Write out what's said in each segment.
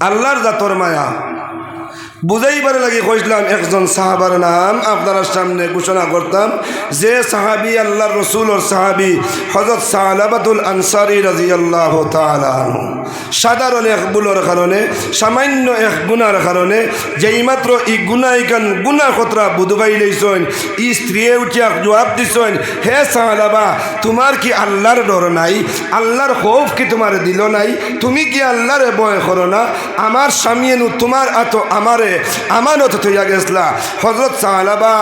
আল্লাহর জাতর মায়া বুঝাইবার লাগি কইলাম একজন সাহাবার নাম আপনার সামনে ঘোষণা করতাম যে সাহাবী আল্লাহর রসুলর সাহাবী হযরত সালাবাতুল আনসারী রাদিয়াল্লাহু তাআলা আনহু। সাধারণ এক ভুলের কারণে, সামান্য এক গুনার কারণে যেই মাত্র ই গুনাইকান গুনা খতরা বুধবাই লইছেন, ই স্ত্রীয়ে উঠিয়া জবাব দিছেন, হে সাহাবা তোমার কি আল্লাহর ডর নাই? আল্লাহর খৌফ কি তোমার দিল নাই? তুমি কি আল্লাহরে ভয় করো না? আমার স্বামী এনু তোমার আতো আমারে আমানত হইয়া গেছলা। হযরত সাহাবা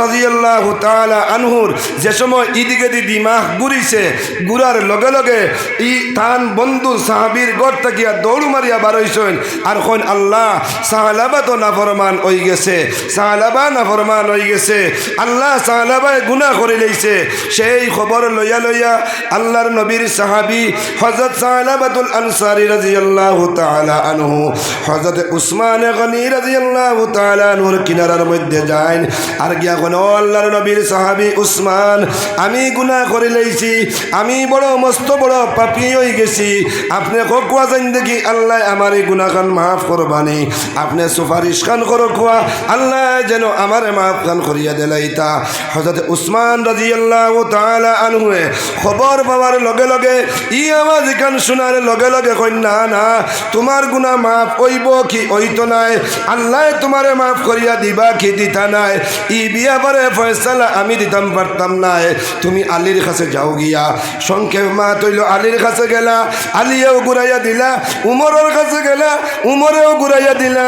রাদিয়াল্লাহু তাআলা আনহুর যে সময় ইদিকে দিমাগ ঘুরিছে, ঘুরার লগে লগে ই তান বন্ধু সাহাবীর ঘর থাকিয়া দৌড় মারিয়া বার হইছেন আর কইন আল্লাহ সাহাবা তো নাফরমান হয়ে গেছে, সাহাবা নাফরমান হয়ে গেছে, আল্লাহ সাহাবায় গুনাহ করে লইছে। সেই খবর লইয়া লইয়া আল্লাহর নবীর সাহাবী হযরত সালাবাতুল আনসারী রাদিয়াল্লাহু তাআলা আনহু হযরত উসমান গনি রাদিয়াল্লাহু তাআলা আনহুর কিনারার মধ্যে যান আর গিয়া কোন আল্লাহর নবীর সাহাবী উসমান, আমি গুনাহ করে লইছি, আমি বড় মস্ত বড় পাপী হয়ে গেছি, আপনি কোয়া জান দেখি আল্লাহ আমার এই গুনাহ খান মাফ করবানি, আপনি সুপারিশ খান করো কোয়া আল্লাহ যেন আমার মাফ খান করিয়া দেলাইতা। হযরত উসমান রাদিয়াল্লাহু তাআলা আনহু খবর পাওয়ার লগে লগে ই আওয়াজ কান শোনার লগে লগে কই না না তোমার গুনাহ মাফ হইব কি হইতো নাই, আল্লাহ তোমারে মাফ করিয়া দিবা কি দিতা নাই, ই বিয়া পরে ফয়সালা আমি দিতাম পারতাম নাই, তুমি আলীর কাছে যাও গিয়া। সংক্ষেপ মা তৈল আলীর কাছে গেলা, আলীও ঘুরাইয়া দিলা, উমরের কাছে গেলা, উমরেও ঘুরাইয়া দিলা।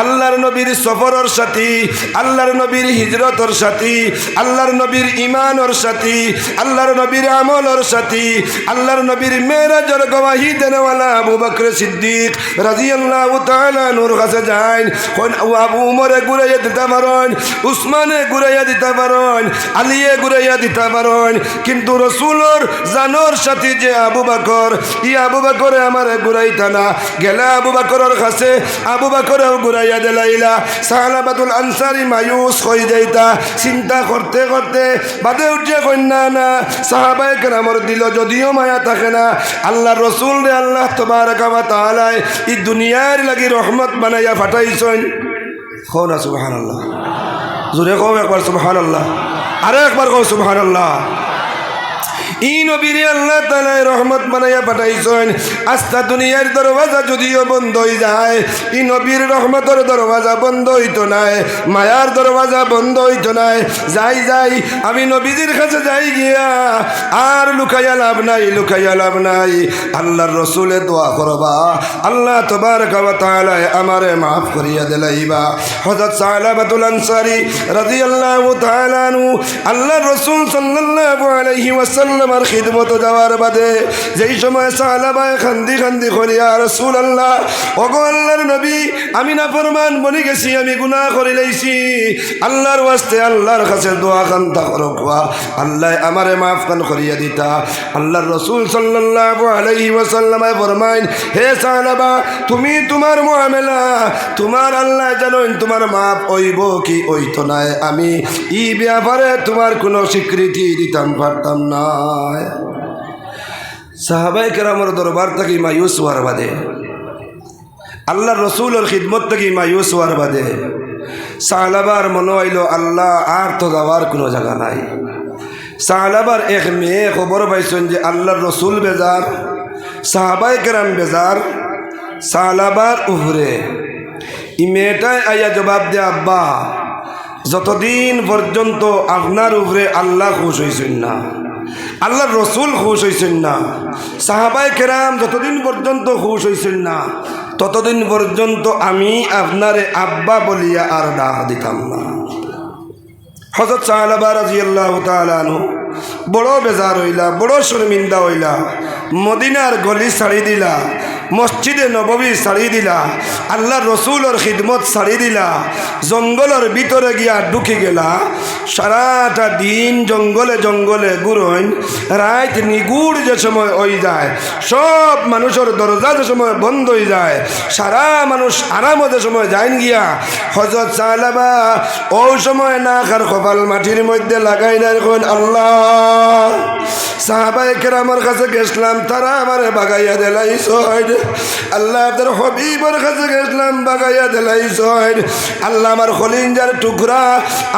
আল্লাহর নবীর সফরের সাথী, আল্লাহর নবীর হিজরতের সাথী, আল্লাহর নবীর ইমানের সাথী, আল্লাহর নবীর আমলের সাথী, আল্লাহর নবীর মেরাজের গওয়াহি দেনওয়ালা আবু বকর সিদ্দিক রাদিয়াল্লাহু তাআলা নূর কাছে যান, কোন আবু উমরে ঘুরাইয়া দিতে পারেন, উসমানে ঘুরাইয়া দিতে পারেন, আলীয়ে ঘুরাইয়া দিতে পারেন, কিন্তু রাসূলের জানোর সাথী যে আবু বকর, ই আবু বকরে আমারে ঘুরাইতা না। গেলা আবু বকরের কাছে, আবু বকরেও ঘুরাইয়া দিলাইলা। সাহাবাতুল আনসারী মায়ুস হয়ে যাইতা, চিন্তা করতে করতে বাদে উঠিয়া কই না না সাহাবায়ে কেরামর দিল যদিও মায়া থাকে না, আল্লাহর রাসূল রে আল্লাহ তাবারক ওয়া তাআলা এই দুনিয়ার লাগি রহমত বানাইয়া পাঠাইছেন। কও না সুবহানাল্লাহ, জোরে কও একবার সুবহানাল্লাহ, আরে একবার কও সুবহানাল্লাহ। ই নবীরে আল্লাহ তাআলা রহমত বানাইয়া পাঠাইছেন। আস্তা দুনিয়ার দরওয়াজা যদিও বন্ধ হয়ে যায়, ই নবীর রহমতের দরওয়াজা বন্ধ হইতো নাই, মায়ার দরওয়াজা বন্ধ হইতো নাই। যাই যাই আমি নবীদের কাছে যাই গিয়া আর লুকাইয়া লাভ নাই, লুকাইয়া লাভ নাই। আল্লাহর রাসূলে দোয়া করবা আল্লাহ তাবারক ওয়া তাআলা আমারে মাফ করিয়া দিলাইবা। হযরত সালাবাতুল আনসারী রাদিয়াল্লাহু তাআলা আনহু আল্লাহর রাসূল সাল্লাল্লাহু আলাইহি ওয়াসাল্লাম আর খিদমত যাওয়ার বাদে যেই সময় সাহাবায়ে খান্দি খান্দি করিয়া রাসূলুল্লাহ ওগো আল্লাহর নবী আমি নাফরমান বনি গেছি, আমি গুনাহ করে লইছি, আল্লাহর ওয়াস্তে আল্লাহর কাছে দোয়া কান্তা করো কোয়া আল্লাহ আমারে মাফ কান করিয়া দিতা। আল্লাহর রাসূল সাল্লাল্লাহু আলাইহি ওয়াসাল্লাম ফরমাইন, হে সাহাবা তুমি তোমার মুআমেলা তোমার আল্লাহ জানেন, তোমার মাফ হইব কি হইতো না, আমি ই ব্যাপারে তোমার কোনো স্বীকৃতি দিতাম পারতাম না। সাহাবায়ে কেরামের দরবার থেকে মায়ুস হওয়ার বাদে, আল্লাহর রাসূলের খিদমত থেকে মায়ুস হওয়ার বাদে সাহাবার মনে হইল আল্লাহ আর তো যাওয়ার কোনো জায়গা নাই। সাহাবার এক মেয়ে খবর পাইছেন যে আল্লাহর রাসূল বেজার, সাহাবায়ে কেরাম বেজার, সাহাবার উপরে ই মেয়েটাই আইয়া জবাব দে আব্বা যতদিন পর্যন্ত আপনার উপরে আল্লাহ খুশ হইছেন না, আল্লাহর রাসূল খুশ হইছেন না, সাহাবায়ে কেরাম যতদিন পর্যন্ত খুশ হইছেন না ততদিন পর্যন্ত আমি আপনারে আব্বা বলিয়া আর ডাক দিতাম না। হযরত সাহাবা রাদিয়াল্লাহু তাআলা আনহু বড় বেজার হইলা, বড় শর্মিন্দা হইলা, মদিনার গলি ছাড়ি দিলা, মসজিদে নববী ছাড়ি দিলা, আল্লাহর রাসূলের খিদমত ছাড়ি দিলা, জঙ্গলের ভিতরে গিয়া ঢুকে গেলা, সারাটা দিন জঙ্গলে জঙ্গলে ঘুরইন, রাত নিগুড় যে সময় হয়ে যায়, সব মানুষের দরজা যে সময় বন্ধ হয়ে যায়, সারা মানুষ আরাম যে সময় যাইন গিয়া হযরত সাহাবা ওই সময় না খার কপাল মাটির মধ্যে লাগাই না কোন আল্লাহ সাহাবায়ে কেরামের কাছে গেছিলাম, তারা আমারে বাগাইয়া দিলাইছে, আল্লাহ আপনার হবিবর কাছে গেছিলাম বাগাইয়া দিলাইছেন আল্লাহ আমার খলিঞ্জার টুকরা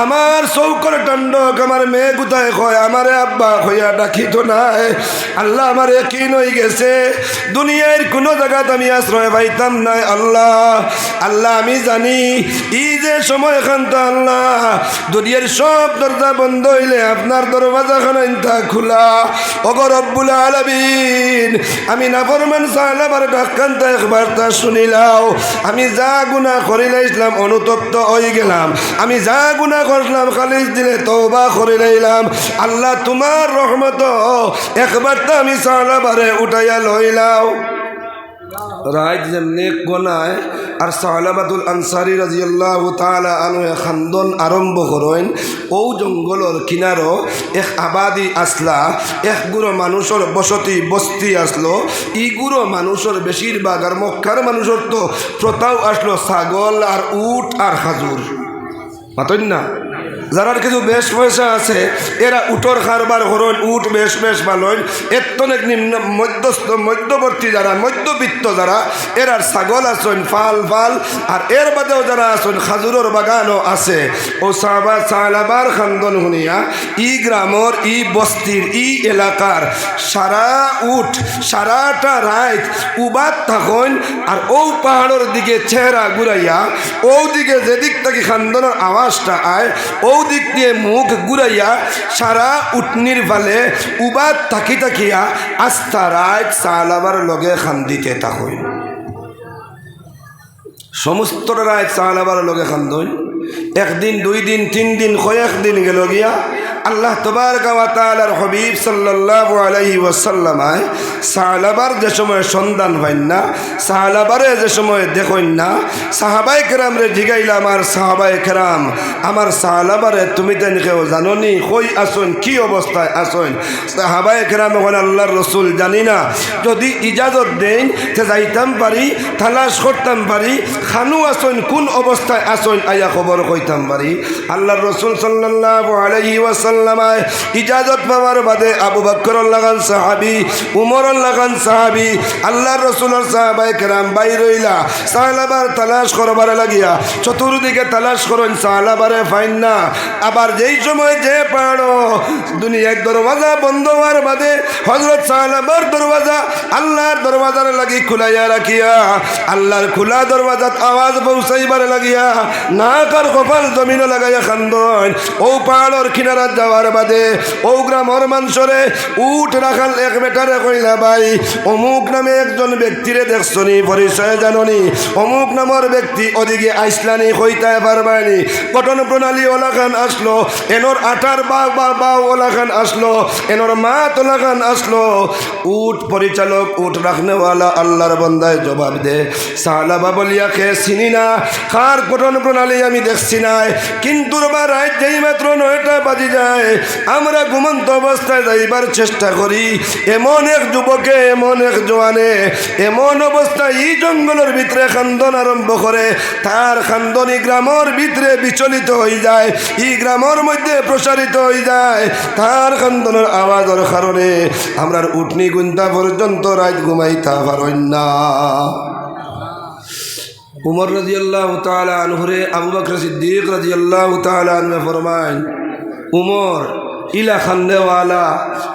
আমার চৌকর টন্ডক আমার মেয়ে গুতায় কয় আমারে আব্বা হইয়া ডাকিত নাই আল্লাহ আমার একই হয়ে গেছে দুনিয়ার কোনো জায়গাত আমি আশ্রয় পাইতাম নাই আল্লাহ আল্লাহ আমি জানি এই যে সময় খান্ত আল্লাহ দুনিয়ার সব দরজা বন্ধ হইলে আপনার দরওয়াজাখানা ইনতা খোলা ওগো রব্বুল আলামিন আমি নাফরমান সাহাবার ডাক্কান্তা একবার তা শুনিলাও আমি যা গুনাহ করিলে ইসলাম অনুতপ্ত হয়ে গেলাম আমি যা গুনাহ করলাম খালিস দিলে তওবা করে লইলাম আল্লাহ তোমার রহমত একবার তো আমি সাহাবারে উঠাইয়া লইলাও রাত যেমনি গোনায় আর সাহাবাতুল আনসারী রাদিয়াল্লাহু তাআলা আনহু খান্দন আরম্ভ করেন ও জঙ্গলর কিনারো এক আবাদি আসলা এক গুড়ো মানুষের বসতি বস্তি আসলো ই গুড়ো মানুষের বেশিরভাগ আর মক্কার মানুষের তো প্রথাও আসলো ছাগল আর উট আর খাজুর মাতন না যারার কিছু বেশ পয়সা আছে এরা উটর কারবার করেন উট বেশ বেশ ভালোন এর অনেক নিম্ন মধ্যবর্তী যারা মধ্যবিত্ত যারা এরার ছাগল আছেন ফাল ফাল আর এর বাদেও যারা আছেন খাজুরের বাগানও আছে ও সাহাবার খান্দন শুনিয়া ই গ্রামর ই বস্তির ই এলাকার সারা উঠ সারাটা রাত উবাদ থাকুন আর ও পাহাড়ের দিকে চেহারা ঘুরাইয়া ও দিকে যেদিক থেকে খান্দনের আওয়াজটা আয় ও দিক দিয়ে মুখ ঘুরাইয়া সারা উটনির ফালে উবাদ থাকি থাকিয়া আস্থা রাত সাহাবার লগে খান্দিতে থাকুন সমস্ত রাত সাহাবার লগে খান্দন একদিন দুই দিন তিন দিন কয়েক দিন গেল গিয়া আল্লাহ তাবারকা ওয়া তাআলার হাবিব সাল্লাল্লাহু আলাইহি ওয়াসাল্লাম সাহাবার যে সময় সন্ধান হইন না সাহাবারে যে সময় দেখইন না সাহাবায়ে কেরাম রে জিগাইলা আমার সাহাবায়ে কেরাম আমার সাহাবারে তুমি তেন কেউ জানোনি কই আসুন কি অবস্থায় আসুন সাহাবায়ে কেরাম বলেন আল্লাহর রাসূল জানি না যদি ইজাজত দেন তে যাইতাম পারি তালাশ করতাম পারি খানু আসুন কোন অবস্থায় আসুন আয়া খবর কইতাম পারি আল্লাহর রাসূল সাল্লাল্লাহু আলাইহি ওয়াসাল্লাম ইজাজত পাওয়ার বাদে আবু বকর লাগান সাহাবী উমর লাগান সাহাবী আল্লাহর রাসূলের সাহাবায়ে কেরাম বাইর হইলা সাহাবার তালাশ করবার লাগিয়া চতুর্দিকে তালাশ করেন সাহাবারে ফাইন না আবার যেই সময় যে পাড়ো দুনিয়ার দরওয়াজা বন্ধ হওয়ার বাদে হযরত সাহাবার দরওয়াজা আল্লাহর দরওয়াজার লাগি খুলাইয়া রাখিয়া আল্লাহর খোলা দরওয়াজাত আওয়াজ পৌঁছাইবার লাগিয়া নাকার কপাল জমিনে লাগাইয়া খান্দন ও পাহাড়ের কিনারা যাওয়ার বাদে ও গ্রামের মানুষরে উঠ রাখাল এক বেটারে কইলা ভাই অমুক নামে একজন ব্যক্তিরে দেখছনি পরিচয় জাননি অমুক নামের ব্যক্তি ওদিকে আইসলানি কইতে পারবানি গঠন প্রণালী ওলাখান আসলো এনর আটার বা ওলাখান আসলো এনর মাত ওলাখান আসলো উঠ পরিচালক উঠ রাখনেওয়ালা আল্লাহর বান্দায় জবাব দে সাহাবা বলিয়া খে চিনি না কার গঠন প্রণালী আমি দেখছি নাই কিন্তু রাত যেই মাত্র 9টা বাজি যায় আমরা ঘুমন্ত অবস্থায় যাইবার চেষ্টা করি এমন এক যুবকে এমন এক জওয়ানে এমন অবস্থায় এই জঙ্গলের ভিতরে খান্দন আরম্ভ করে তার খান্দনি গ্রামের ভিতরে বিচলিত হয়ে যায় এই গ্রামের মধ্যে প্রসারিত হয়ে যায় তার খান্দনের আওয়াজের কারণে আমরা উঠনি গুন্তা পর্যন্ত রাত ঘুমাইতে পারেন না উমর রাদিয়াল্লাহু তাআলা আনহুরে আবু বকর সিদ্দিক রাদিয়াল্লাহু তাআলা আনহু ফরমান उमर इला खाने वाला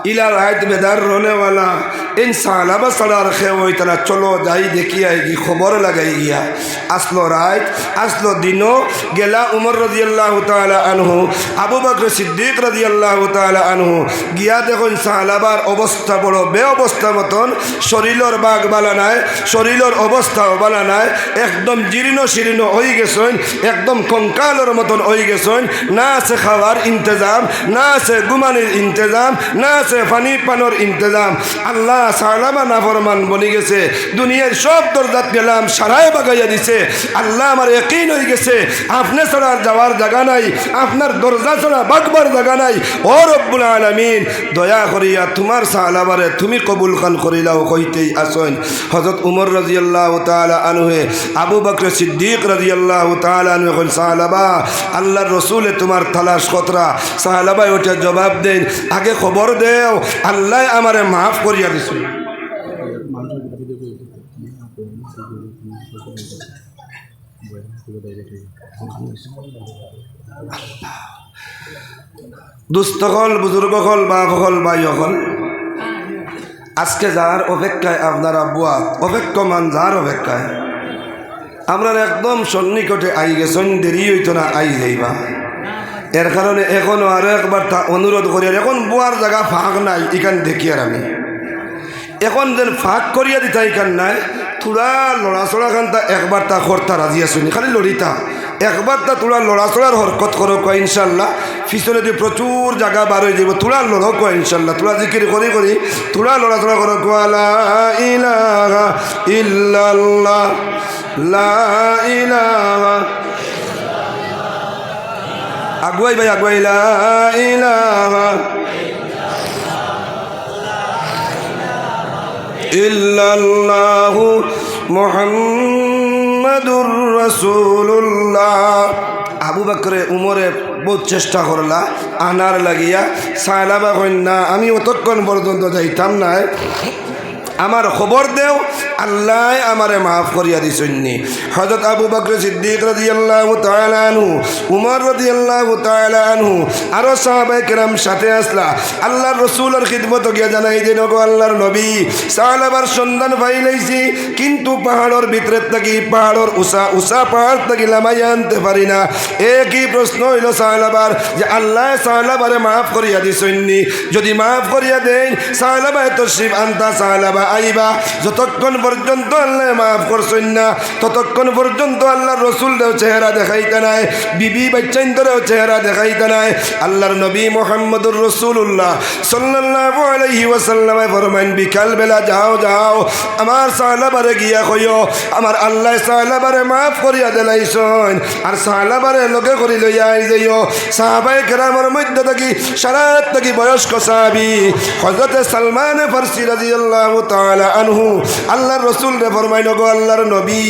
इला रात बेदार रोने वाला इन साहबा सड़ा रखे वो इतना चलो जाई देखी आएगी खबर लगाई गया असलो रात असलो दिनों गेला उमर रज़ियल्लाहु ताला अनहु আবু বকর সিদ্দিক রাদিয়াল্লাহু তাআলা আনহু গিয়া দেখুন সাহাবার অবস্থা বড় বে অবস্থা মতন শরীরের বাগ বালা নাই শরীরের অবস্থাও বালা নাই একদম জীর্ণ শীর্ণ হয়ে গেছেন একদম কঙ্কালের মতন হয়ে গেছেন না আছে খাওয়ার ইন্তজাম না আছে ঘুমানোর ইন্তজাম না আছে পানি পানোর ইন্তজাম আল্লাহ সাহাবা নাফরমান বনি গেছে দুনিয়ার সব দরজাত গেলাম সারায় বাগাইয়া দিছে আল্লাহ আমার ইয়াকিন হয়ে গেছে আপনি ছাড়া যাওয়ার জায়গা নাই আপনার দরজা ছাড়া বাগবার জায়গা নাই ও রব্বুল আলামিন দয়া করিয়া তোমার সাহাবারে তুমি কবুল খান করিলাও কইতেই আসেন হযরত উমর রাদিয়াল্লাহু তাআলা আনহু আবু বকর সিদ্দিক রাদিয়াল্লাহু তাআলা আনহু কইল সাহাবা আল্লাহর রাসূলে তোমার তালাশ কতরা সাহাবা ওটা জবাব দেন আগে খবর দেও আল্লাহ আমারে মাফ করিয়া দিছে দুস্থকল বুজুর্গকল বাঘকল বাইকল আজকে যার অপেক্ষায় আপনারা বুয়াত অপেক্ষমান যার অপেক্ষায় আমরা একদম সন্নিকটে আই গেছেন, দেরি হইতো না আই যাইবা। এর কারণে এখনও আরও একবার তা অনুরোধ করি, আর এখন বুয়ার জায়গা ফাঁক নাই এখান দেখি। আর আমি এখন যেন ফাঁক করিয়া দিতা এখান নাই, থোড়া লড়াচড়া খান তা একবার তা খরতা রাজি আসুনি, খালি লড়িতা একবার তা তোরা লড়াচড়ার হরকত করো কয় ইনশাল্লাহ। পিছনে দিয়ে প্রচুর জায়গা বার হয়ে যাব, তোরা লড়ো কয় ইনশাল্লাহ। তোরা জিকির করি করি তোরা লড়াচড়া করো লা ইলাহা ইল্লাল্লাহ লা ইলাহা আগুয়াই ভাই আগুয়াই লা ইলাহা ইল্লাল্লাহু মুহাম্মাদুর রাসূলুল্লাহ। আবু বকরে উমরে বহুত চেষ্টা করলা আনার লাগিয়া, সালাবা কন্যা আমি অতক্ষণ পর্যন্ত যাইতাম না, আমার খবর দেও, আল্লাহ আমারে মাফ করিয়া দিছেননি। হযরত আবু বকর সিদ্দিক রাদিয়াল্লাহু তাআলা আনহু, উমর রাদিয়াল্লাহু তাআলা আনহু, আরো সাহাবায়ে কেরাম সাথে আসলা আল্লাহর রাসূলের খিদমত গিয়া জানাই দেন, গো আল্লাহর নবী সালাবার সন্ধান পাইলাইছি, কিন্তু পাহাড়ের ভিতরে থাকি পাহাড়ের উষা পাহাড় থাকি লামাই আনতে পারি না। একই প্রশ্ন হইল সালাবার যে আল্লাহ সালাবারে মাফ করিয়া দিছেননি, যদি মাফ করিয়া দেন সালাবায় তশরিফ আনতা সালাবা আইবা। যতক্ষণ পর্যন্ত আল্লাহ মাফ করছেন না ততক্ষণ পর্যন্ত আল্লাহর রসুলরাও চেহারা দেখাইতে নাই, বিবি বাচ্চাইন্দরেও চেহারা দেখাইতে নাই। আল্লাহর নবী মুহাম্মদুর রাসূলুল্লাহ সাল্লাল্লাহু আলাইহি ওয়াসাল্লামে ফরমাইন, বিকাল বেলা যাও যাও আমার সাহাবারে গিয়া কইও আমার আল্লাহ সাহাবারে মাফ করিয়া দিলাইছেন, আর সাহাবারে লগে করি লইয়া আই যাইও। সাহাবায়ে কেরামের মধ্যে থাকি সারাত থাকি বয়স্ক সাহাবী হযরত সালমান ফারসি রাদিয়াল্লাহু তাআলা আনহু আল্লাহর রাসূল রে ফরমাইল, গো আল্লাহর নবী,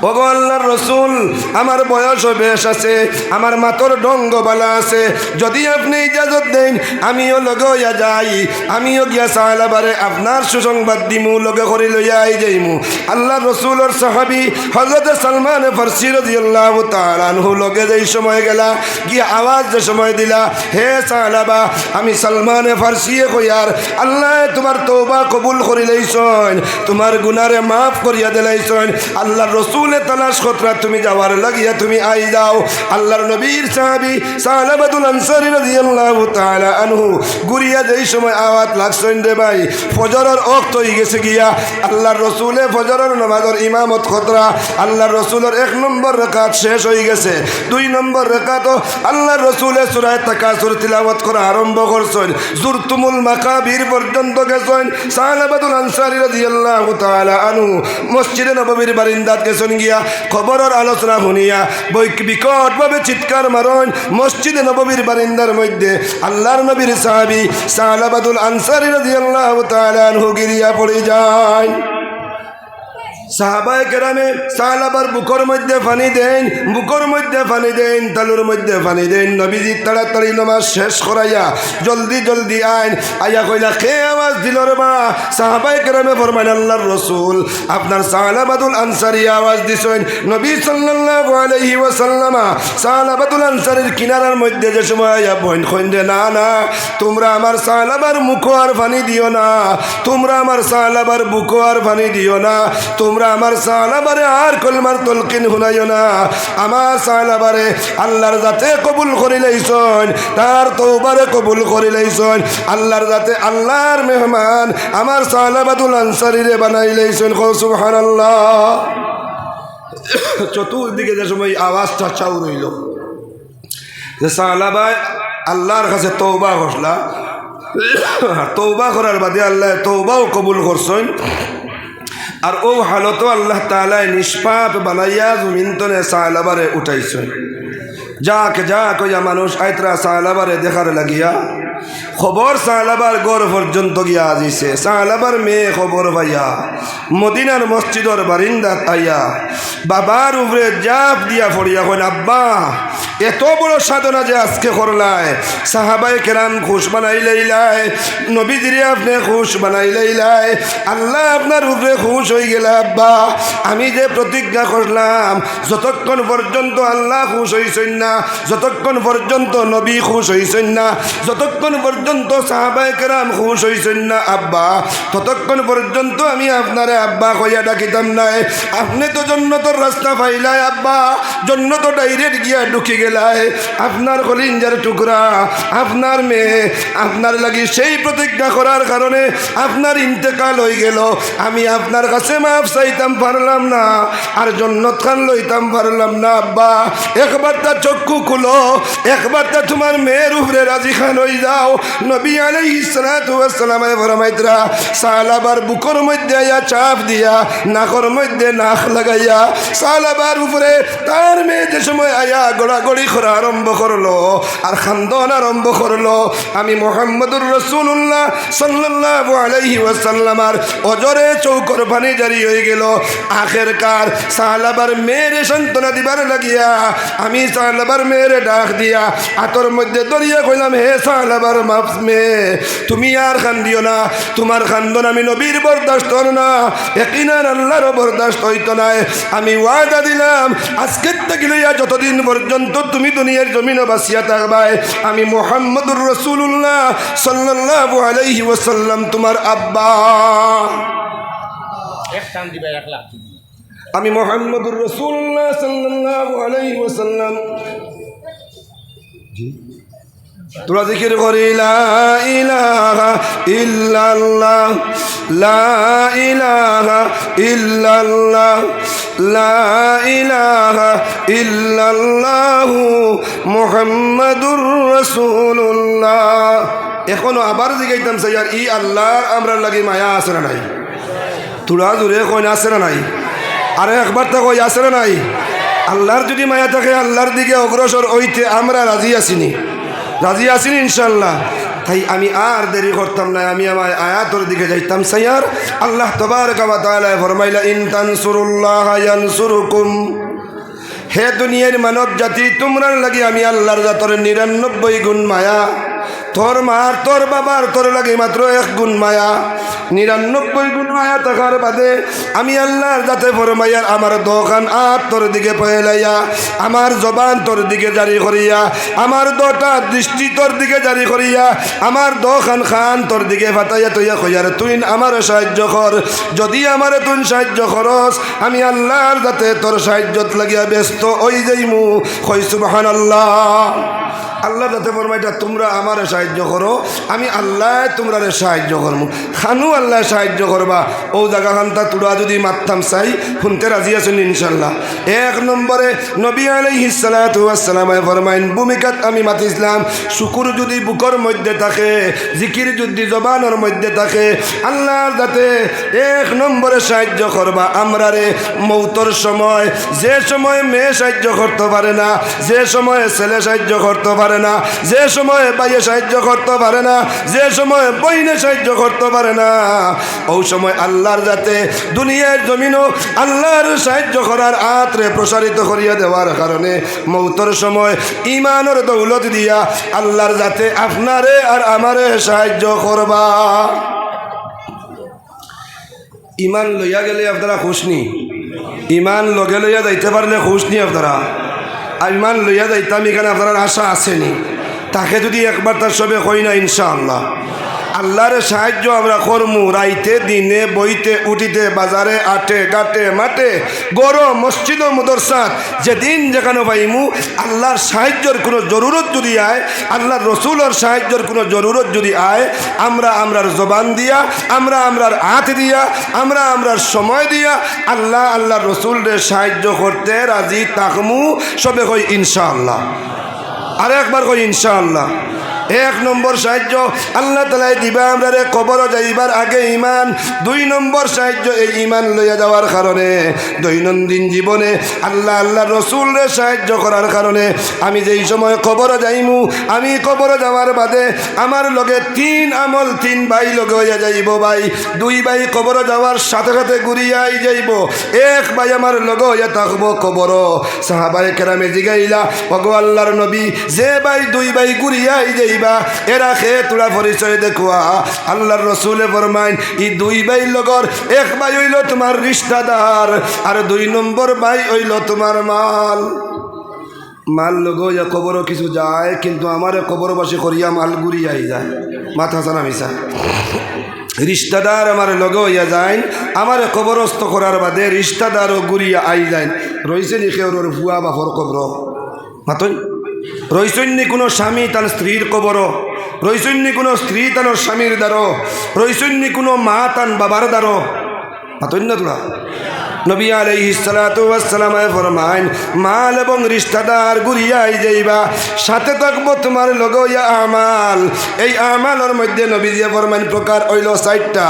ওগো আল্লাহর রসুল, আমার বয়স বেশ আছে, আমার মাতর ডঙ্গ বালা আছে, যদি আপনি ইজাজত দেন আমিও লগে হইয়া যাই, আমিও গিয়া সাহাবারে আপনার সুসংবাদ দিমু, লগে করে লইয়া আই যাইমু। আল্লাহর রসুলের সাহাবী হযরত সালমান ফারসি রাদিয়াল্লাহু তাআলা আনহু লগে যেই সময় গেলা গিয়া আওয়াজ যে সময় দিলা, হে সাহাবা আমি সালমান ফারসি কইয়ার আল্লাহ তোমার তওবা কবুল করি লইছেন, তোমার গুনারে মাফ করিয়া দিলাইছেন। আল্লাহর রসুল তালাশ কতরা তুমি যাওয়ার লাগিয়া তুমি আই যাও। আল্লাহর নবীর সাহাবী সালাবাতুল আনসারী রাদিয়াল্লাহু তাআলা আনহু গুরিয়া যেই সময় আওয়াজ লাগছেন রে ভাই ফজরের ওয়াক্ত হয়ে গেছে গিয়া, আল্লাহর রসুলে ফজরের নামাজের ইমামত কতরা, আল্লাহর রসুলের 1 নম্বর রাকাত শেষ হয়ে গেছে, 2 নম্বর রাকাতও আল্লাহর রসুলে সূরা তাকাসুর তিলাওয়াত করা আরম্ভ করছেন, জুরতুমুল মাকাবির পর্যন্ত গেছেন। সালাবাতুল আনসারী রাদিয়াল্লাহু তাআলা আনহু মসজিদে নববীর বারিন্দাত গেছেন গিয়া খবরের আলোচনা শুনিয়া বিকটভাবে চিৎকার মারন মসজিদে নববীর বারিন্দার মধ্যে আল্লাহর নবীর সাহাবী সালাবাতুল আনসারী রাদিয়াল্লাহু তাআলা আনহু গিরিয়া পড়ে যায়। সাহাবায়ে কেরামে সালাবার বুকর মধ্যে পানি দেন, বুকর মধ্যে পানি দেন, তালুর মধ্যে পানি দেন। নবীজি তাড়াতাড়ি নামাজ শেষ করাইয়া জলদি জলদি আইন আইয়া কইলা, কে আওয়াজ দিল রে মা? সাহাবায়ে কেরামে ফরমান, আল্লাহর রাসূল আপনার সালাবাতুল আনসারী আওয়াজ দিছেন। নবী সাল্লাল্লাহু আলাইহি ওয়াসাল্লাম সালাবাতুল আনসারীর কিনারার মধ্যে যে সময় আইয়া বইন কইন্দে, না না তোমরা আমার সালাবার মুখো আর পানি দিও না, তোমরা আমার সালাবার বুকো আর পানি দিও না, তোমরা আমার সাহাবারে আর কলমার তলকিন শুনাইও না। আমার সাহাবারে আল্লাহর জাতে কবুল করে লইছেন, তার তওবারে কবুল করে লইছেন। আল্লাহর জাতে আল্লাহর মেহমান আমার সাহাবাতুল আনসারীরে বানাই লইছেন। সুবহানাল্লাহ। চতুর্দিকে যে সময় আওয়াজটা চাউ রইল যে সাহাবা আল্লাহর কাছে তওবা করলা, তওবা করার বাদে আল্লাহ তওবাও কবুল করছেন। আর ও হালত আল্লাহ তাআলা নিষ্পাপ বানাইয়া জমিন তনে সাহাবারে উঠাইছেন। যাক যাক ওইয়া মানুষ আইতরা সাহাবারে দেখার লাগিয়া খবর সাহাবার গড় পর্যন্ত গিয়া আজিছে। সাহাবার মেয়ে খবর পাইয়া মদিনার মসজিদর বারিন্দাত আইয়া বাবার উপরে জাপ দিয়া পড়িয়া কইন, আব্বা এত বড় সাধনা যে আজকে করলায়, সাহাবায়ে কেরাম খুশ বানাই লাইলায়, নবীজিরে আপনি খুশ বানাই লাইলায়, আল্লাহ আপনার উপরে খুশ হয়ে গেল। আব্বা আমি যে প্রতিজ্ঞা করলাম, যতক্ষণ পর্যন্ত আল্লাহ খুশ হইছেন না, যতক্ষণ পর্যন্ত নবী খুশ হইছেন না, যতক্ষণ পর্যন্ত সাহাবায়ে কেরাম খুশ হইছেন না আব্বা, ততক্ষণ পর্যন্ত আমি আপনারে আব্বা কইয়া ডাকিতাম নাই। আপনি তো জন্নতর রাস্তা পাইলাই আব্বা, জন্নত ডাইরেক্ট গিয়া ঢুকে গেলায়। আপনার কলিঞ্জার টুকরা, আপনার মেয়ে, আপনার লাগি সেই প্রতিজ্ঞা করার কারণে আপনার ইন্তেকাল হয়ে গেল। আমি আপনার কাছে মাফ চাইতাম পারলাম না, আর জন্নত খান লইতাম পারলাম না। আব্বা একবার তার চক্ষু খুলো, একবার তা তোমার মেয়ের উপরে রাজি খান হয়ে যাও। নবী আলাইহিস সালাতু ওয়াস সালামে ফরমাইতরা, সাহাবার বুকর মধ্যে আয়া চাপ দিয়া, নাকর মধ্যে নাক লাগাইয়া, সাহাবার উপরে তার মেয়ে যে সময় আয়া গড়াগড়ি করা আরম্ভ করলো আর খান্দন আরম্ভ করলো, আমি মুহাম্মদুর রাসূলুল্লাহ সাল্লাল্লাহু আলাইহি ওয়াসাল্লামার অজরে চৌকর পানি জারি হয়ে গেল। আখেরকার সাহাবার মেয়েরে সান্ত্বনা দিবার লাগিয়া আমি সাহাবার মেয়েরে ডাক দিয়া আতর মধ্যে দরিয়া কইলাম, হে সাহাবার মাফ মেয়ে, তুমি আর কান্দিও না, তোমার খান্দন আমি নবীর বরদাস্ত না, একিনান আল্লাহরও বরদাস্ত হইতো না। আমি ওয়াদা দিলাম আজকের থেকে লইয়া যতদিন পর্যন্ত তুমি দুনিয়ার জমিনে বাঁচিয়া থাকবাই, আমি মুহাম্মদুর রাসূলুল্লাহ সাল্লাল্লাহু আলাইহি ওয়াসাল্লাম তোমার আব্বা। আমি মুহাম্মদুর রাসূলুল্লাহ সাল্লাল্লাহু আলাইহি ওয়াসাল্লাম। তোরা জিকির করি লা ইলাহা ইল্লাল্লাহ, লা ইলাহা ইল্লাল্লাহ, লা ইলাহা ইল্লাল্লাহ মুহাম্মাদুর রাসূলুল্লাহ। এখনো আবার জিগাইতাম স্যার, ই আল্লাহ আমরা লাগি মায়া আছে না নাই? তোরা জোরে কই না আছে না নাই? আরে একবার তো কই আছে না নাই? আল্লাহর যদি মায়া থাকে আল্লাহর দিকে অগ্রসর হইতে আমরা রাজি আছিনি, রাজি আছিনি ইনশাল্লাহ। তাই আমি আর দেরি করতাম না, আমি আমার আয়াতের দিকে যাইতাম। সাইয়ার আল্লাহ তাবারক ওয়া তাআলা ফরমাইলা, ইন তানসুরুল্লাহ ইয়ানসুরুকুম, হে দুনিয়ার মানব জাতি, তোমরা লাগি আমি আল্লাহর জাতর 99 গুণ মায়া, তোর মার তোর বাবার তোর লাগে মাত্র 1 গুণ মায়া। 99 গুণ মায়া থাকার বাদে আমি আল্লাহর যাতে ফরমাইয়ার আমার দোকান আর তোর দিকে পয়লাইয়া, আমার জবান তোর দিকে জারি করিয়া, আমার দোটা দৃষ্টি তোর দিকে জারি করিয়া, আমার দোকান খান তোর দিকে ফাটাইয়া তৈয়া কইয়ার তুই আমার সাহায্য কর। যদি আমার তুই সাহায্য করস আমি আল্লাহর যাতে তোর সাহায্যত লাগিয়া ব্যস্ত ওই যাইমু। কই সুবহানাল্লাহ। আল্লাহ যাতে ফরমাইটা তোমরা আমার সাহায্য করো, আমি আল্লাহ তোমরা সাহায্য করবো। খানু আল্লাহ সাহায্য করবা, ও জায়গা খানটা তোরা যদি মারতাম চাই শুনতে রাজি আছেন ইনশাল্লাহ। 1 নম্বরে নবী আলাইহিস সালাতু ওয়াস সালাম ফরমাইন, ভূমিকাত আমি মাতিছিলাম, শুকুর যদি বুকর মধ্যে থাকে, জিকির যদি জবানের মধ্যে থাকে, আল্লাহর যাতে 1 নম্বরে সাহায্য করবা আমরা রে মৌতর সময়। যে সময় মেয়ে সাহায্য করতে পারে না, যে সময় ছেলে সাহায্য করতে পারে না, যে সময় ভাইয়ে সাহায্য করতে পারে না, যে সময় বইনে সাহায্য করতে পারে না, ওই সময় আল্লাহর যাতে দুনিয়ার জমিনও আল্লাহর সাহায্য করার আত্রে প্রসারিত করিয়া দেওয়ার কারণে মৌতর সময় ইমানের দৌলত দিয়া আল্লাহর যাতে আপনারে আর আমারে সাহায্য করবা। ইমান লইয়া গেলে আপনারা খুশ নি? ইমান লগে লইয়া যাইতে পারলে খুশ নি আপনারা? আর ইমান লইয়া যাইতাম এখানে আপনার আশা আসেনি? তাকে যদি একবার তার সবে কই না ইনশাআল্লাহ আল্লাহর সাহায্য আমরা করমু। রাইতে দিনে বইতে উঠিতে বাজারে আটে গাটে মাঠে গরম মসজিদ ও মদরসাত যেদিন যেখানে পাইমু আল্লাহর সাহায্যের কোনো জরুরত যদি আয়, আল্লাহর রসুলের সাহায্যের কোনো জরুরত যদি আয়, আমরা আমরার জবান দিয়া, আমরা আমরার হাত দিয়া, আমরা আমরার সময় দিয়া আল্লাহ আল্লাহর রসুলের সাহায্য করতে রাজি থাকমু। সবে কই ইনশাআল্লাহ। আর একবার কই ইনশাআল্লাহ। এক নম্বর সাহায্য আল্লাহ তাআলা দিবা আমরা রে কবর যাইবার আগে ঈমান। দুই নম্বর সাহায্য এই ঈমান লইয়া যাওয়ার কারণে দৈনন্দিন জীবনে আল্লাহ রসুলরে সাহায্য করার কারণে আমি যেই সময় কবর যাইমু, আমি কবর যাওয়ার বাদে আমার লগে তিন আমল, তিন ভাই লগে হইয়া যাইব। ভাই দুই ভাই কবর যাওয়ার সাথে সাথে ঘুরিয়াই যাইব, এক ভাই আমার লগে হইয়া থাকবো কবর। সাহাবায়ে কেরামে জিগাইলা, ওগো আল্লাহর নবী, যে ভাই দুই ভাই ঘুরিয়াই যাইবা এরা খেয়ে তোরা পরিচয় দেখুয়া। আল্লাহর রসুলে ফরমাইন, এই দুই ভাই লগর এক ভাই হইল তোমার রিশতাদার, আর দুই নম্বর ভাই হইল তোমার মাল। মাল লগো ইয়া কবরও কিছু যায়, কিন্তু আমারে কবরবাসী করিয়া মাল ঘুরিয়াই যায়। মাথা জানা মিশা রিশতাদার আমার লগে হইয়া যায়, আমার কবরস্থ করার বাদে রিশতাদারও ঘুরিয়া আই যায়। রইছে নি কেউ ফুয়া বাপর কবর মাতন, রইসন্নি কোনো স্বামী তার স্ত্রীর কবর, রইসন্নি কোনো স্ত্রী তার স্বামীর দ্বারো, রইসন্নি কোনো মা তান বাবার দ্বারো। মাতন না তোরা নবী আলাইহিস সালাতু ওয়াস সালাম ফরমাইন, মাল এবং রিশতাদার ঘুরিয়াই যাইবা, সাথে থাকবো তোমার লগে ইয়া আমাল। এই আমালের মধ্যে নবীজি ফরমাইন প্রকার হইল 4টা।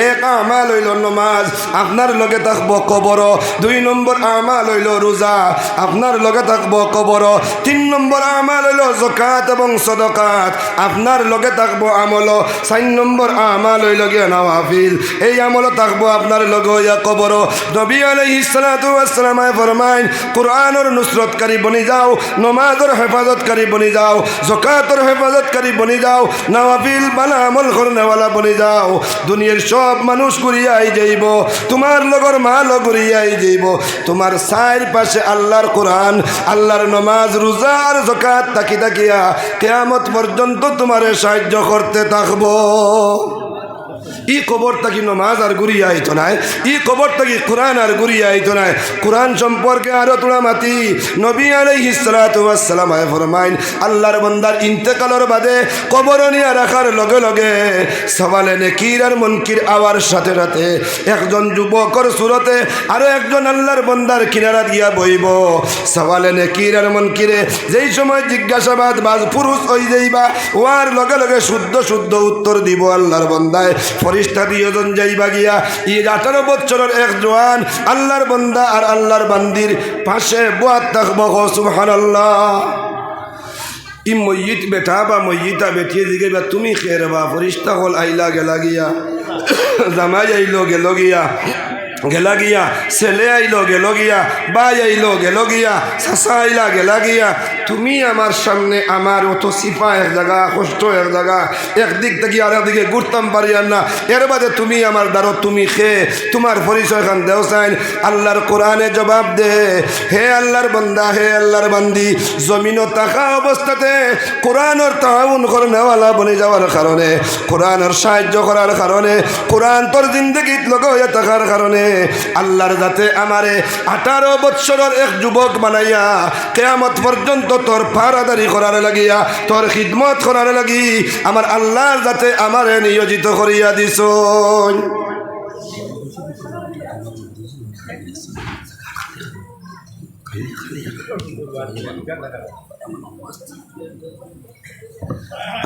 এক আমাল হইল নমাজ, আপনার লগে থাকবো কবর। দুই নম্বর আমাল হইল রোজা, আপনার লগে থাকবো কবর। তিন নম্বর আমাল হইল যাকাত এবং সদকাত, আপনার লগে থাকবো আমল। 4 নম্বর আমাল হইল গিয়া নওয়াফিল, এই আমল থাকবো আপনার লগে ইয়া কবর। নবী আলাইহিস সালাতু ওয়াস সালাম ফরমাইন, কুরআনের নুসরতকারী বনি যাও, নামাজের হেফাজতকারী বনি যাও, যাকাতের হেফাজতকারী বনি যাও, নওয়াফিল বালা আমল করনেওয়ালা বনি যাও। দুনিয়ার সব মানুষ ঘুরিয়াই যাইব, তোমার লগর মাল ঘুরিয়াই যাইব। তোমার চার পাশে আল্লাহর কোরআন, আল্লাহর নামাজ, রোজা আর যাকাত তাকি তাকিয়া কিয়ামত পর্যন্ত তোমারে সাহায্য করতে থাকবো। ই কবর থাকি নমাজ আর ঘুরিয়া আইতো নাই, ই কবর থাকি কোরআন আর ঘুরিয়া আইতো নাই। কোরআন সম্পর্কে আরো তোলা মাতি নবী আলাইহিস সালাতু ওয়াস সালাম ফরমাইন, আল্লাহর বান্দার ইন্তেকালের বাদে কবর নিয়া রাখার লগে লগে সওয়ালে নেকির আর মুনকির আওয়ার সাথে সাথে একজন যুবকর সুরতে আরো একজন আল্লাহর বান্দার কিনারা দিয়া বইব। সওয়ালে নেকির আর মুনকিরে যেই সময় জিজ্ঞাসাবাদ বাজ পুরুষ হই যাইবা, ওয়ার লগে লগে শুদ্ধ শুদ্ধ উত্তর দিব আল্লাহর বান্দায়। ফরিস্তা দিয়েজন যাইবা গিয়া 18 বছরের এক জওয়ান আল্লাহর বান্দা আর আল্লাহর বান্দির পাশে বয়াত থাকবো। সুবহানাল্লাহ। ই ময়িত বেটা বা ময়িতা বেটিয়ে দিকে বা তুমি খের বা ফরিস্তা হল আইলা গেলা গিয়া, জামাই আইলো গেল গিয়া, গেলা গিয়া ছেলে আইলো গেল গিয়া, বাই আইলো গেল গিয়া, চাচা আইলা গেলা গিয়া। তুমি আমার সামনে আমার অত সিপা এক জায়গা, কষ্ট এক জায়গা, একদিক থেকে আর একদিকে ঘুরতাম পারি আর না। এর বাদে তুমি আমার দ্বারো তুমি খেয়ে তোমার পরিচয় খান দেও চাইন। আল্লাহর কোরআনে জবাব দে, হে আল্লাহর বান্দা, হে আল্লাহর বান্দি, জমিনও থাকা অবস্থাতে কোরআনের তাআউন করনেওয়ালা বনে যাওয়ার কারণে, কোরআনের সাহায্য করার কারণে, কোরআন তোর জিন্দগিত লগে হয়ে থাকার কারণে আল্লাহর যাতে আমারে 18 বছরের এক যুবক বানাইয়া কিয়ামত পর্যন্ত তোর পাহারাদারি করার লাগিয়া, তোর খিদমত করার লাগি আমার আল্লাহর যাতে আমারে নিয়োজিত করিয়া দিছ।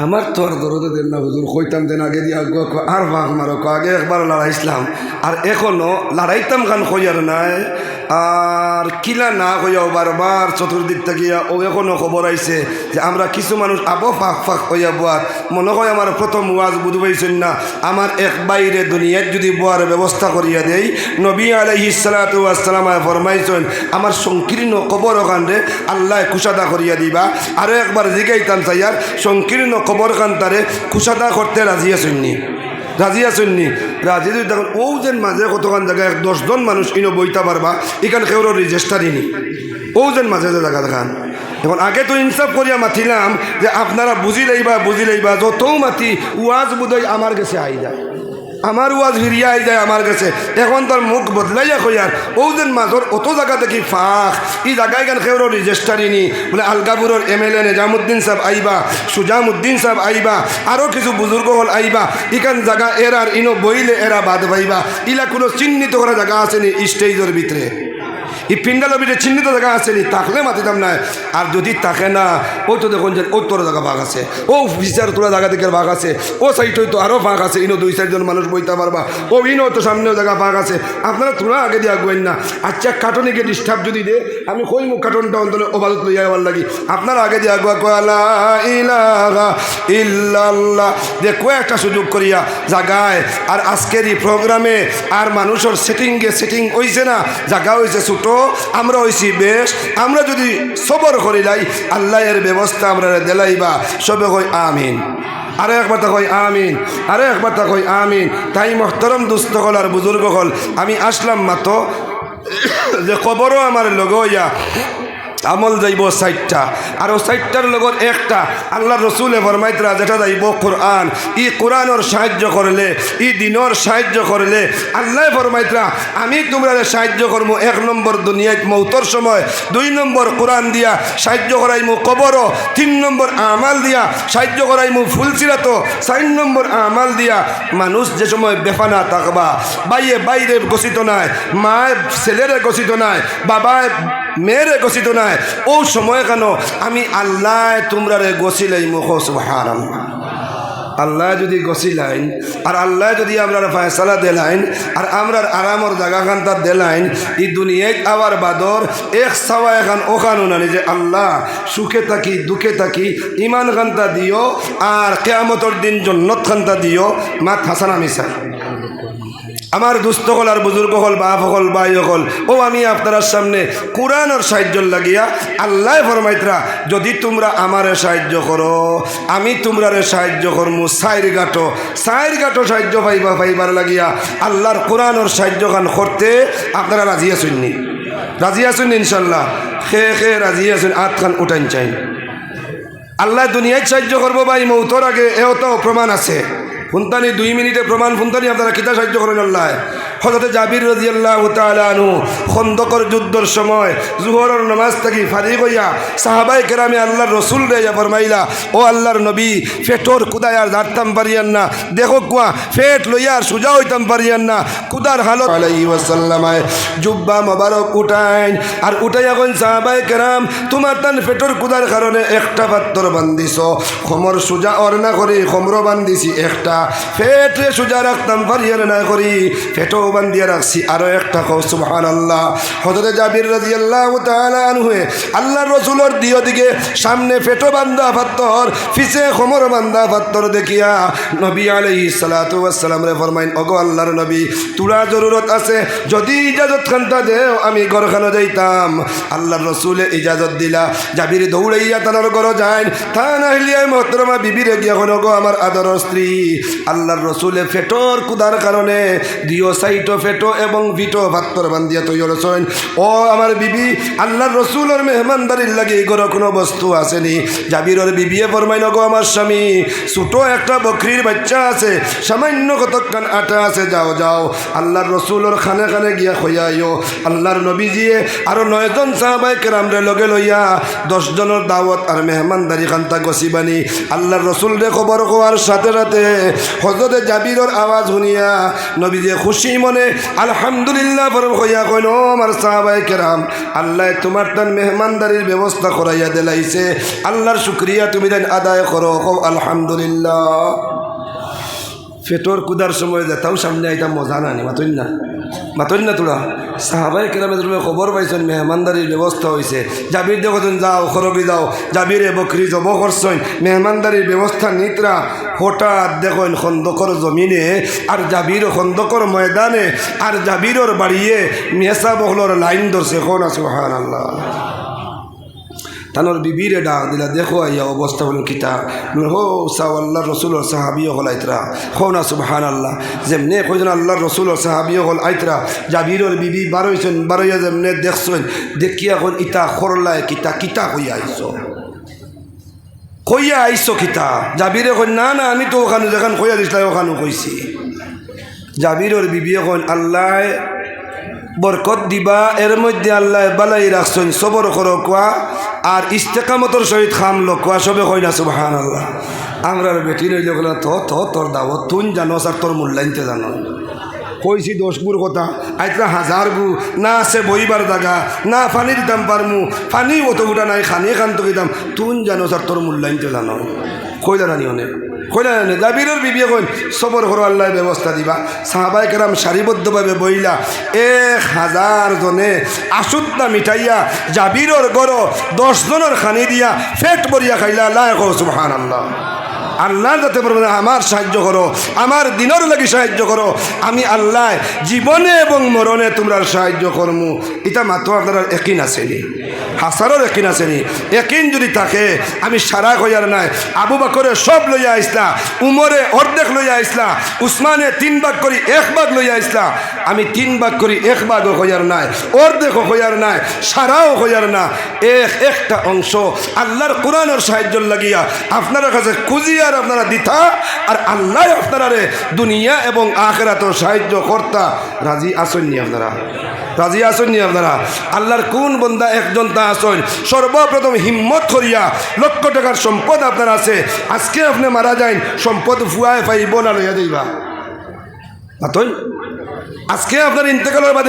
আমার তো আর দরদে দেন না হুজুর, কইতাম দেন আগে দিয়ে আর ভাগ মারো, আগে একবার লড়াইছিলাম আর এখনো লড়াইতাম গান কইয়ার নাই। আর কিলা না কইয়াও বারবার চতুর্দিক থাকিয়া ও এখনো খবর আইছে যে আমরা কিছু মানুষ আবো ফাঁক ফাঁক হইয়া বোয়ার মনে হয় আমার প্রথম ওয়াজ বুঝ পাইছেন না। আমার এক বাইরে দুনিয়ার যদি বোয়ার ব্যবস্থা করিয়া দেই, নবী আলাইহিস সালাতু ওয়াস সালাম ফরমাইছেন আমার সংকীর্ণ কবর ওখানে আল্লাহ কুশাদা করিয়া দিবা। আরও একবার জিগাইতাম চাইয়ার সংকীর্ণ কবর কান্তারে কুশাদা করতে রাজি আছেননি, রাজি আছেননি? রাজি যদি দেখুন ও যেন মাঝে কতক্ষণ জায়গায় 10 জন মানুষ ইনো বইতে পারবা, এখানে কেউ রেজিস্টারই নি, ও যেন মাঝে যে জায়গা দেখান। এখন আগে তো ইনসাফ করিয়া মাতিলাম যে আপনারা বুঝি লইবা যত মাতি ওয়াজ বোধহয় আমার কাছে আই যায়, আমার ওয়াজ ফিরিয়া আই যায় আমার কাছে। এখন তার মুখ বদলাইয়া কইয়ার ও যেন মাঝর অত জায়গা দেখি ফাঁক, এই জায়গায় কেন কেউ রেজিস্টারই নি। বলে আলগাপুরের MLA নিজামুদ্দিন সাহেব আইবা, সুজামুদ্দিন সাহেব আইবা, আরও কিছু বুজুর্গ হল আইবা, ইখান জায়গা এরার ইনো বইলে এরা বাদ পাইবা। ইলা কোনো চিহ্নিত করা জায়গা আছে নি স্টেজের ভিতরে? এই পিন্ডালের ভিতরে চিহ্নিত জায়গা আছে নি, থাকলে মাতিতাম না। আর যদি থাকে না, ওই তো দেখুন যে ওই তোর জায়গা ভাগ আছে, ও ফিচার তোলা জায়গা থেকে ভাগ আছে, ও সাইড তো আরও ভাগ আছে, ইনো 2-4 জন মানুষ বইতে পারবা, ও ইনো তো সামনেও জায়গা ভাগ আছে। আপনারা তোরা আগে দিয়ে আগুয়েন না। আচ্ছা কার্টনিকে ডিস্টার্ব যদি দে, আমি কই মুখ কার্টনটা অন্তরে ওবাদত লইয়া যাওয়ার লাগি, আপনারা আগে দিয়ে আগুয়া কয়ালা ইলাহা ইল্লাল্লাহ যে কয়েকটা সুযোগ করিয়া জাগায়। আর আজকের এই প্রোগ্রামে আর মানুষের সেটিং হইছে না, জায়গা হয়েছে ছোটো, আমরা হয়েছি বেশ। আমরা যদি সবর করিলাই আল্লাহ এর ব্যবস্থা আমরা দেলাইবা, সবে কই আমিন। আরে একবার তা কই আমিন, আরে একবার তা কই আমিন। তাই মোহতরম দুস্থ হল আর বুজুর্গ হল, আমি আসলাম মাত্র যে খবরও আমার লগ ইয়া আমল যাইব 60টা, আর ও 60টার লগত একটা আল্লাহ রসুলে ফরমাইতরা যেটা যাইব কোরআন। ই কোরআনের সাহায্য করলে, ই দিনের সাহায্য করলে আল্লাহ ফরমাইতরা আমি তোমরা সাহায্য করবো 1 নম্বর দুনিয়ায় মৌতর সময়, 2 নম্বর কোরআন দিয়া সাহায্য করাইমু কবরও, 3 নম্বর আমাল দিয়া সাহায্য করাইমু ফুলসিরাত, 4 নম্বর আমাল দিয়া মানুষ যে সময় বেফানা থাকবা, বাইয়ে বাইরে গছিত নাই, মায় ছেলেরে গছিত নাই, বাবায় মেয়েরে গছিত নাই, ও সময় কেন আমি আল্লাহ তোমরা রে গছিলাই মুখ সুবহানাল্লাহ। আল্লাহ যদি গছিলাইন আর আল্লাহ যদি আমরা ফয়সালা দিলাইন আর আমরার আরামর জায়গাখানটা দিলাইন, এই দুনিয়ায় আবার বাদর এক সাওয়া এখান ওখানো না যে আল্লাহ সুখে থাকি দুঃখে থাকি ইমান খানটা দিও আর কিয়ামতের দিন জান্নাত খানটা দিও। মাত হাসান মিসা আমার দুস্থ হল আর বুজুর্গ হল, বাপ হল, ভাই হল, ও আমি আপনার সামনে কোরআনের সাহায্য লাগিয়া আল্লাহ ফরমাইতরা যদি তোমরা আমারে সাহায্য করো আমি তোমরারে সাহায্য করমু 4 গাঁটো সাহায্য পাইবার লাগিয়া আল্লাহর কোরআনের সাহায্য গান করতে আপনারা রাজি আছেন নি? রাজি আছেন ইনশাল্লাহ? খে রাজি আছেন? আত খান উঠাইন চাই। আল্লাহ দুনিয়ায় সাহায্য করবো ভাই, মৌতর আগে এও তো প্রমাণ আছে। ফুনতানি 2 মিনিটে প্রমাণ ফুনতানি আপনারা কিতা সাহায্য করেন আল্লাহ। হযরত জাবির রাদিয়াল্লাহু তাআলা আনহু খন্দকের যুদ্ধের সময় জোহরের নামাজ থেকে ফারিগ হইয়া সাহাবায়ে কেরামে আল্লাহর রাসূল রে ফরমাইলা, ও আল্লাহর নবী ফেটর কুদায় আর দাঁড়তাম পারিয়ান না, দেখো কুয়া ফেট লইয়া আর সোজা হইতাম পারিয়ান না, কুদার হালত আলাইহি ওয়াসাল্লামায় জুব্বা মোবারক উঠাইন আর উঠাইয়া কোন সাহাবায়ে কেরাম তোমার তান ফেটর কুদার কারণে একটা পাত্তর বান্ধিছ, খমর সোজা অর না করি খমর বান্ধিছি একটা, ফেটে সোজা রাখতাম পারিয়ান না করি ফেটও বান্ধিয়া রাখছি আরো একটা। কও সুবহানাল্লাহ। হযরত জাবির রাদিয়াল্লাহু তাআলা আনহু আল্লাহর রাসূলের দিকে সামনে ফেটো বান্ধা পাত্তর, পিছে খমর বান্ধা পাত্তর দেখিয়া নবী আলাইহিস সালাতু ওয়াস সালাম রে ফরমাইন, ওগো আল্লাহর নবী তুলা জরুরত আছে, যদি ইজাজত খানটা দেও আমি ঘরখানে যাইতাম। আল্লাহর রাসূলে ইজাজত দিলা, জাবির দৌড়াইয়া তার ঘর যায়, তা না হইলে মুহতারামা বিবিরে গিয়া কোন গো আমার আদরের স্ত্রী আল্লাহর রাসূলে ফেটোর কুদার কারণে দিও সাইটো ফেটো এবং ভিটো ভাত্তর বান্ধিয়া তৈরি রসইন। ও আমার বিবি আল্লাহর রাসূলের মেহমানদারির লাগে ঘর কোনো বস্তু আসেনি। জাবিরের বিবিয়ে ফরমাইল, গো আমার স্বামী ছোট একটা বকরির বাচ্চা আছে, সামান্য কতক্ষণ আটা আছে, যাও যাও আল্লাহর রাসূলের খানে খানে গিয়া খইয়াইও। আল্লাহর নবীজিয়ে আরো 9 জন সাহাবায়ে কেরামরে লগে লইয়া 10 জনের দাওয়াত আর মেহমানদারি খান্তা গসিবানি আল্লাহর রাসূল রে খবর হওয়ার সাথে সাথে হযরত জাবিরের আওয়াজ শুনিয়া নবীজি খুশি মনে আলহামদুলিল্লাহ ফরম হইয়া কইল, আমার সাহাবায়ে কেরাম আল্লাহ তোমার তান মেহমানদারির ব্যবস্থা করাইয়া দিলাইছে, আল্লাহর শুকরিয়া তুমি দেন আদায় করো, কও আলহামদুলিল্লাহ। ফেটোর কুদার সময় যেতাও সামনে আইতাম মজা নানি মাতন না তোরা সাহাবায়ে কেরামে তুমি খবর পাইছেন মেহমানদারির ব্যবস্থা হয়েছে। জাবির দেখছেন যাও খরবি যাও, জাবিরে বকরি জব করছেন মেহমানদারির ব্যবস্থা নিতরা। হঠাৎ দেখেন খন্দকর জমিনে আর জাবির খন্দকর ময়দানে আর জাবিরর বাড়িয়ে মেসা বহলর লাইন ধরছে। কোন সুবহানাল্লাহ। তানোর বিবিরে ডাক দিলা, দেখো আইয়া অবস্থা বলুন কিতা হো সাও আল্লাহর রসুলের সাহাবিও হল আইতরা। হো না সুবহানাল্লাহ। যেমনে কইজন আল্লাহর রসুলের সাহাবিও হল আইতরা, জাবিরের বিবি বারোইয়া যেমনে দেখছেন দেখিয়া এখন ইতা খরলায় কিতা কিতা কইয়া আইসো কিতা। জাবিরে কই না না আমি তো ওখানে যেখান কইয়া দিছিলাম ওখানে কইছি। জাবিরের বিবি এখন আল্লাহ বরকত দিবা, এর মধ্যে আল্লাহ বালাই রাখছেন, সবর করো কোয়া আর ইস্তেকামতর সহিত খাম লোকা সবে কই না সুবহানাল্লাহ। আমরা বেটি নইলে তো তোর দাওয়াত তুই জানো আর তোর মূল্যায়নতে জানো। কইছি 10 গুর কথা আইতরা 1000 গু না আছে বইবার জায়গা না পানি দিতাম পারমু পানি অত উঠা নাই খানি খান তো দিতাম তুন জানো স্যার তোর মূল্যায়ন তো জানো কইলা রানি অনেক কইলা জানে জাবিরের বিবিয়ে কইন সবর করো আল্লাহ ব্যবস্থা দিবা সাহাবায়ে কেরাম সারিবদ্ধভাবে বইলা 1000 জনে আসুদটা মিঠাইয়া জাবিরের গড় 10 জনের খানি দিয়া পেট ভরিয়া খাইলা আল্লাহ সুবহানাল্লাহ আল্লাহ যাতে বলবেন আমার সাহায্য করো আমার দিনের লাগি সাহায্য করো আমি আল্লাহ জীবনে এবং মরণে তোমরা সাহায্য করমু এটা মাত্র আপনার একিন আসেনি হাসারও একিন আসেনি একিন যদি থাকে আমি সারা কইয়ার নাই আবু বকরে সব লইয়া আইসলা উমরে অর্ধেক লইয়া আইসলা উসমানে 3 ভাগ করি 1 ভাগ লইয়া আইসলা আমি 3 ভাগ করি 1 ভাগও কইয়ার নাই অর্ধেকও কইয়ার নাই সারাও কইয়ার না একটা অংশ আল্লাহর কোরআনের সাহায্য লাগিয়া আপনার কাছে খুঁজিয়া আপনারা দিতা আর আল্লাহ আপনারা দুনিয়া এবং আখিরাতে সাহায্য করতা রাজি আসেননি আপনারা রাজি আসেননি আপনারা আল্লাহর কোন বান্দা একজন তা আসেন সর্বপ্রথম হিম্মত করিয়া লক্ষ টাকার সম্পদ আপনার আছে আজকে আপনি মারা যান সম্পদ ফুয়ায় পাইব না লইয়া দিবা আজকে আপনার ইন্তেকালের বাদে